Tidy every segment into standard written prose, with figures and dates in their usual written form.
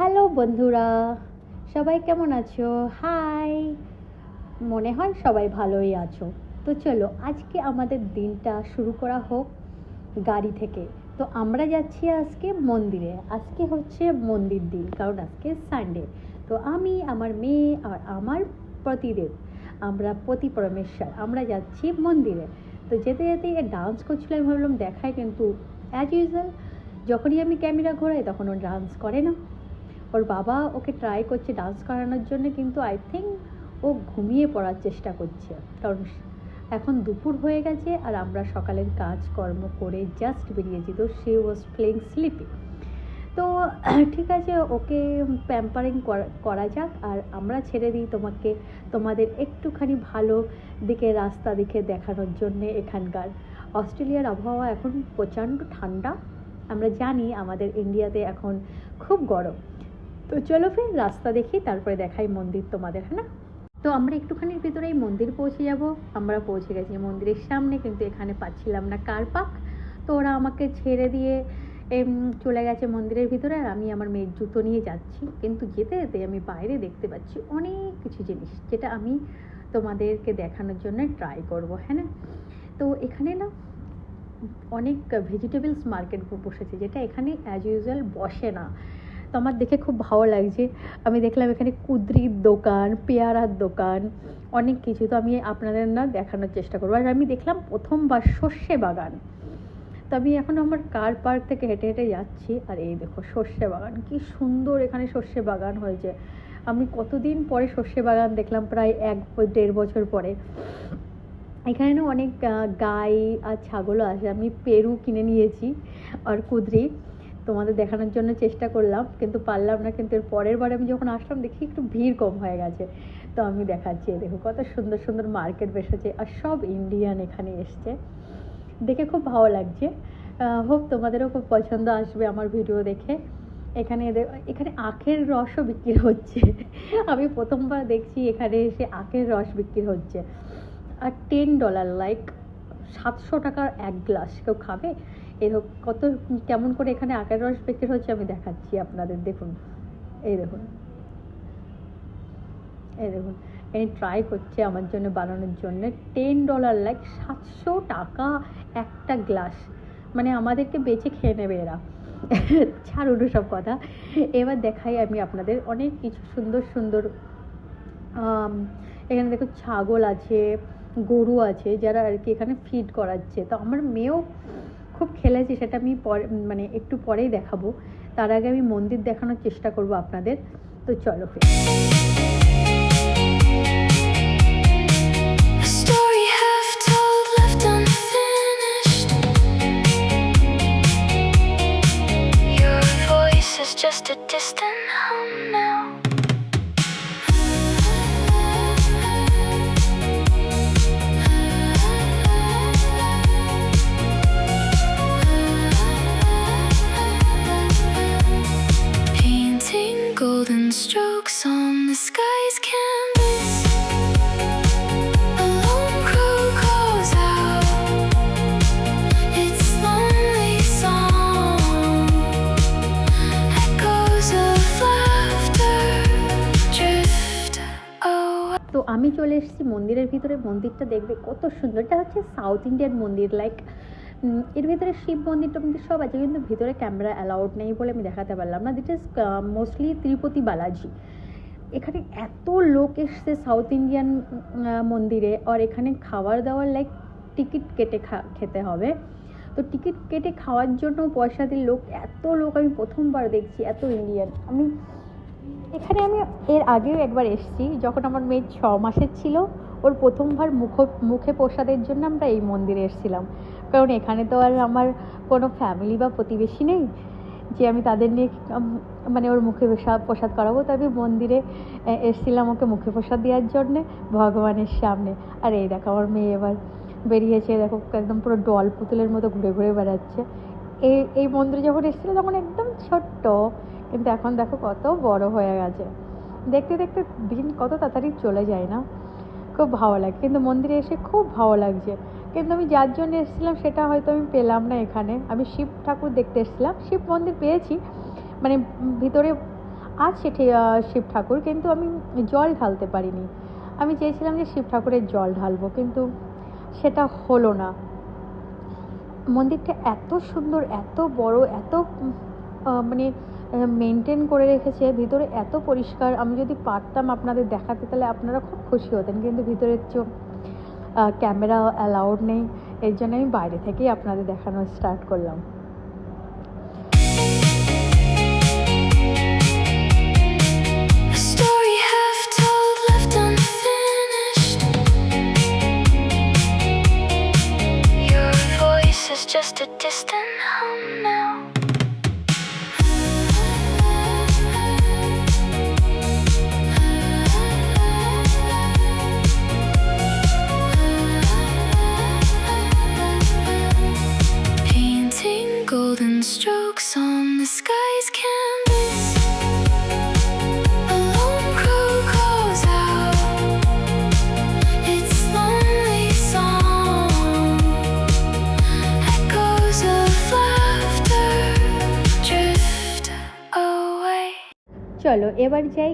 Hello বন্ধুরা, সবাই কেমন আছো? হাই, মনে হয় সবাই ভালোই আছো। তো চলো আজকে আমাদের দিনটা শুরু করা হোক গাড়ি থেকে। তো আমরা যাচ্ছি আজকে মন্দিরে। আজকে হচ্ছে মন্দির দিন, কারণ আজকে সানডে। তো আমি, আমার মেয়ে আর আমার পতিদেব, আমরা পতি পরমেশ্বর, আমরা যাচ্ছি মন্দিরে। তো যেতে যেতে ডান্স করছিল, আমি ভাবলাম দেখাই, কিন্তু অ্যাজ ইউজুয়াল যখনই আমি ক্যামেরা ঘোরাই তখন ও ডান্স করে না। ওর বাবা ওকে ট্রাই করছে ডান্স করানোর জন্য, কিন্তু আই থিঙ্ক ও ঘুমিয়ে পড়ার চেষ্টা করছে, কারণ এখন দুপুর হয়ে গেছে আর আমরা সকালের কাজকর্ম করে জাস্ট বেরিয়েছি। তো সে ওয়াজ প্লেইং স্লিপি। তো ঠিক আছে, ওকে প্যাম্পারিং করা যাক, আর আমরা ছেড়ে দিই তোমাদের একটুখানি ভালো দিকে রাস্তা দিকে দেখানোর জন্যে। এখানকার অস্ট্রেলিয়ার আবহাওয়া এখন প্রচণ্ড ঠান্ডা। আমরা জানি আমাদের ইন্ডিয়াতে এখন খুব গরম। তো চলো ফির রাস্তা দেখি, তারপরে দেখাই মন্দির তোমাদের, হ্যাঁ না? তো আমরা একটুখানির ভিতরেই মন্দির পৌঁছে যাব। আমরা পৌঁছে গেছি মন্দিরের সামনে, কিন্তু এখানে পাচ্ছিলাম না কার পার্ক। তো ওরা আমাকে ছেড়ে দিয়ে চলে গেছে মন্দিরের ভিতরে, আর আমি আমার মেয়ের জুতো নিয়ে যাচ্ছি। কিন্তু যেতে যেতে আমি বাইরে দেখতে পাচ্ছি অনেক কিছু জিনিস, যেটা আমি তোমাদেরকে দেখানোর জন্য ট্রাই করব, হ্যাঁ না? তো এখানে না অনেক ভেজিটেবলস মার্কেট বসেছে, যেটা এখানে অ্যাজ ইউজুয়াল বসে না। তো আমার দেখে খুব ভালো লাগছে। আমি দেখলাম এখানে কুঁদরির দোকান, পেয়ারার দোকান, অনেক কিছু। তো আমি আপনাদের না দেখানোর চেষ্টা করবো। আর আমি দেখলাম প্রথমবার সর্ষে বাগান। তো আমি এখন আমার কার পার্ক থেকে হেঁটে হেঁটে যাচ্ছি, আর এই দেখো সর্ষে বাগান, কি সুন্দর এখানে সর্ষে বাগান হয়েছে। আমি কতদিন পরে সর্ষে বাগান দেখলাম, প্রায় 1-1.5 বছর পরে। এখানে না অনেক গাই আর ছাগলও আছে। আমি পেরু কিনে নিয়েছি আর কুঁদরি, তোমাদের দেখানোর জন্য চেষ্টা করলাম, কিন্তু পারলাম না। কিন্তু এর পরের বার আমি যখন আসলাম দেখি একটু ভিড় কম হয়ে গেছে। তো আমি দেখাচ্ছি, দেখো কত সুন্দর সুন্দর মার্কেট বসেছে, আর সব ইন্ডিয়ান এখানে এসছে। দেখে খুব ভালো লাগছে। হোপ তোমাদেরও খুব পছন্দ আসবে আমার ভিডিও দেখে। এখানে এখানে আখের রসও বিক্রি হচ্ছে। আমি প্রথমবার দেখছি এখানে এসে আখের রস বিক্রি হচ্ছে। আর $10, লাইক 700 টাকার এক গ্লাস। কেউ খাবে? এরকম কত কেমন করে এখানে আখের রস বিক্রি হচ্ছে আমি দেখাচ্ছি আপনাদের। দেখুন, এই দেখুন, এই দেখুন, এই ট্রাই করছে আমার জন্য বানানোর জন্য। $10, লাইক 700 টাকা একটা গ্লাস। মানে আমাদেরকে বেঁচে খেয়ে নেবে এরা। ছাড়ুন সব কথা। এবার দেখাই আমি আপনাদের অনেক কিছু সুন্দর সুন্দর। এখানে দেখো ছাগল আছে, গরু আছে, যারা আর কি এখানে ফিড করাচ্ছে। তো আমার মেয়েও খুব খেলেছে, সেটা আমি মানে একটু পরেই দেখাবো। তার আগে আমি মন্দির দেখানোর চেষ্টা করব আপনাদের। তো চলো ফির। Just a distant hum now. Painting golden strokes on the sky's canvas. A lone crow calls out its lonely song. Echoes of laughter drift away. তো আমি চলে এসেছি মন্দিরের ভিতরে। মন্দিরটা দেখবে কত সুন্দর। এটা হচ্ছে সাউথ ইন্ডিয়ান মন্দির, লাইক এর ভিতরে শিব মন্দির টন্দির সব আছে, কিন্তু ভিতরে ক্যামেরা অ্যালাউড নেই বলে আমি দেখাতে পারলাম না। দিট ইজ মোস্টলি তিরুপতি বালাজি। এখানে এত লোক এসছে সাউথ ইন্ডিয়ান মন্দিরে, আর এখানে খাবার দাবার লাইক টিকিট কেটে খেতে হবে। তো টিকিট কেটে খাওয়ার জন্য পয়সা দিয়ে লোক, এত লোক আমি প্রথমবার দেখছি, এত ইন্ডিয়ান। এখানে আমি এর আগেও একবার এসেছি, যখন আমার মেয়ে 6 মাসের ছিল। ওর প্রথমবার মুখে প্রসাদের জন্য আমরা এই মন্দিরে এসেছিলাম, কারণ এখানে তো আর আমার কোনো ফ্যামিলি বা প্রতিবেশী নেই যে আমি তাদের নিয়ে মানে ওর মুখে প্রসাদ করাবো। তো আমি মন্দিরে এসেছিলাম ওকে মুখে প্রসাদ দেওয়ার জন্যে ভগবানের সামনে। আর এই দেখো আমার মেয়ে এবার বেরিয়েছে, দেখো একদম পুরো ডল পুতুলের মতো ঘুরে ঘুরে বেড়াচ্ছে। এই মন্দিরে যখন এসেছিলো তখন একদম ছোট্ট, কিন্তু এখন দেখো কত বড় হয়ে গেছে। দেখতে দেখতে দিন কত তাড়াতাড়ি চলে যায় না? খুব ভালো লাগে, কিন্তু মন্দিরে এসে খুব ভালো লাগছে। কিন্তু আমি যার জন্য এসেছিলাম সেটা হয়তো আমি পেলাম না এখানে। আমি শিব ঠাকুর দেখতে এসেছিলাম, শিব মন্দির পেয়েছি, মানে ভিতরে আছে শিব ঠাকুর, কিন্তু আমি জল ঢালতে পারিনি। আমি চেয়েছিলাম যে শিব ঠাকুরের জল ঢালবো, কিন্তু সেটা হলো না। মন্দিরটা এত সুন্দর, এত বড়, এত মানে মেনটেন করে রেখেছে, ভিতরে এত পরিষ্কার। আমি যদি পারতাম আপনাদের দেখাতে তাহলে আপনারা খুব খুশি হতেন, কিন্তু ভিতরে ক্যামেরা অ্যালাউড নেই, এর জন্য আমি বাইরে থেকেই আপনাদের দেখানো স্টার্ট করলাম। A story half told, left unfinished. Your voice is just a distant hum now. Painting golden strokes on the sky's canvas. A lone crow calls out its lonely song. Echoes of laughter drift away. চলো এবার যাই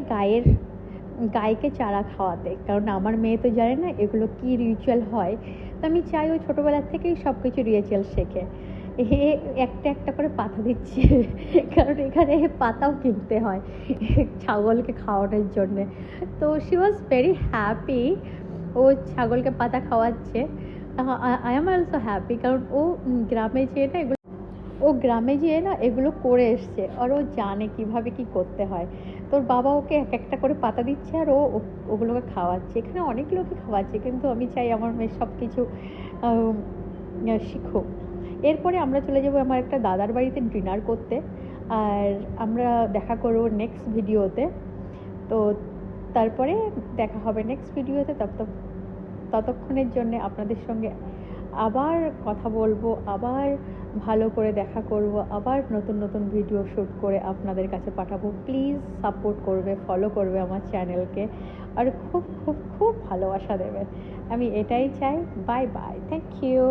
গাইকে চারা খাওয়াতে, কারণ আমার মেয়ে তো জানে না এগুলো কি রিচুয়াল হয়। তো আমি চাই ও ছোটোবেলার থেকেই সব কিছু রিচুয়াল শেখে। একটা একটা করে পাতা দিচ্ছে, কারণ এখানে পাতাও কিনতে হয় ছাগলকে খাওয়ানোর জন্যে। তো শি ওয়াজ ভেরি হ্যাপি, ও ছাগলকে পাতা খাওয়াচ্ছে। আই এম অলসো হ্যাপি, কারণ ও গ্রামে যেয়ে না এগুলো করে এসছে, আর ও জানে কিভাবে কি করতে হয়। তোর বাবা ওকে এক একটা করে পাতা দিচ্ছে আর ওগুলোকে খাওয়াচ্ছে। এখানে অনেক লোকই খাওয়াচ্ছে, কিন্তু আমি চাই আমার মেয়ে সব কিছু শিখুক। এরপরে আমরা চলে যাবো আমার একটা দাদার বাড়িতে ডিনার করতে, আর আমরা দেখা করবো নেক্সট ভিডিওতে। তো তারপরে দেখা হবে নেক্সট ভিডিওতে। ততক্ষণের জন্যে আপনাদের সঙ্গে আবার কথা বলবো, আবার ভালো করে দেখা করব, আবার নতুন নতুন ভিডিও শ্যুট করে আপনাদের কাছে পাঠাবো। প্লিজ সাপোর্ট করবে, ফলো করবে আমার চ্যানেলকে, আর খুব খুব খুব ভালোবাসা দেবে। আমি এটাই চাই। Bye bye, thank you.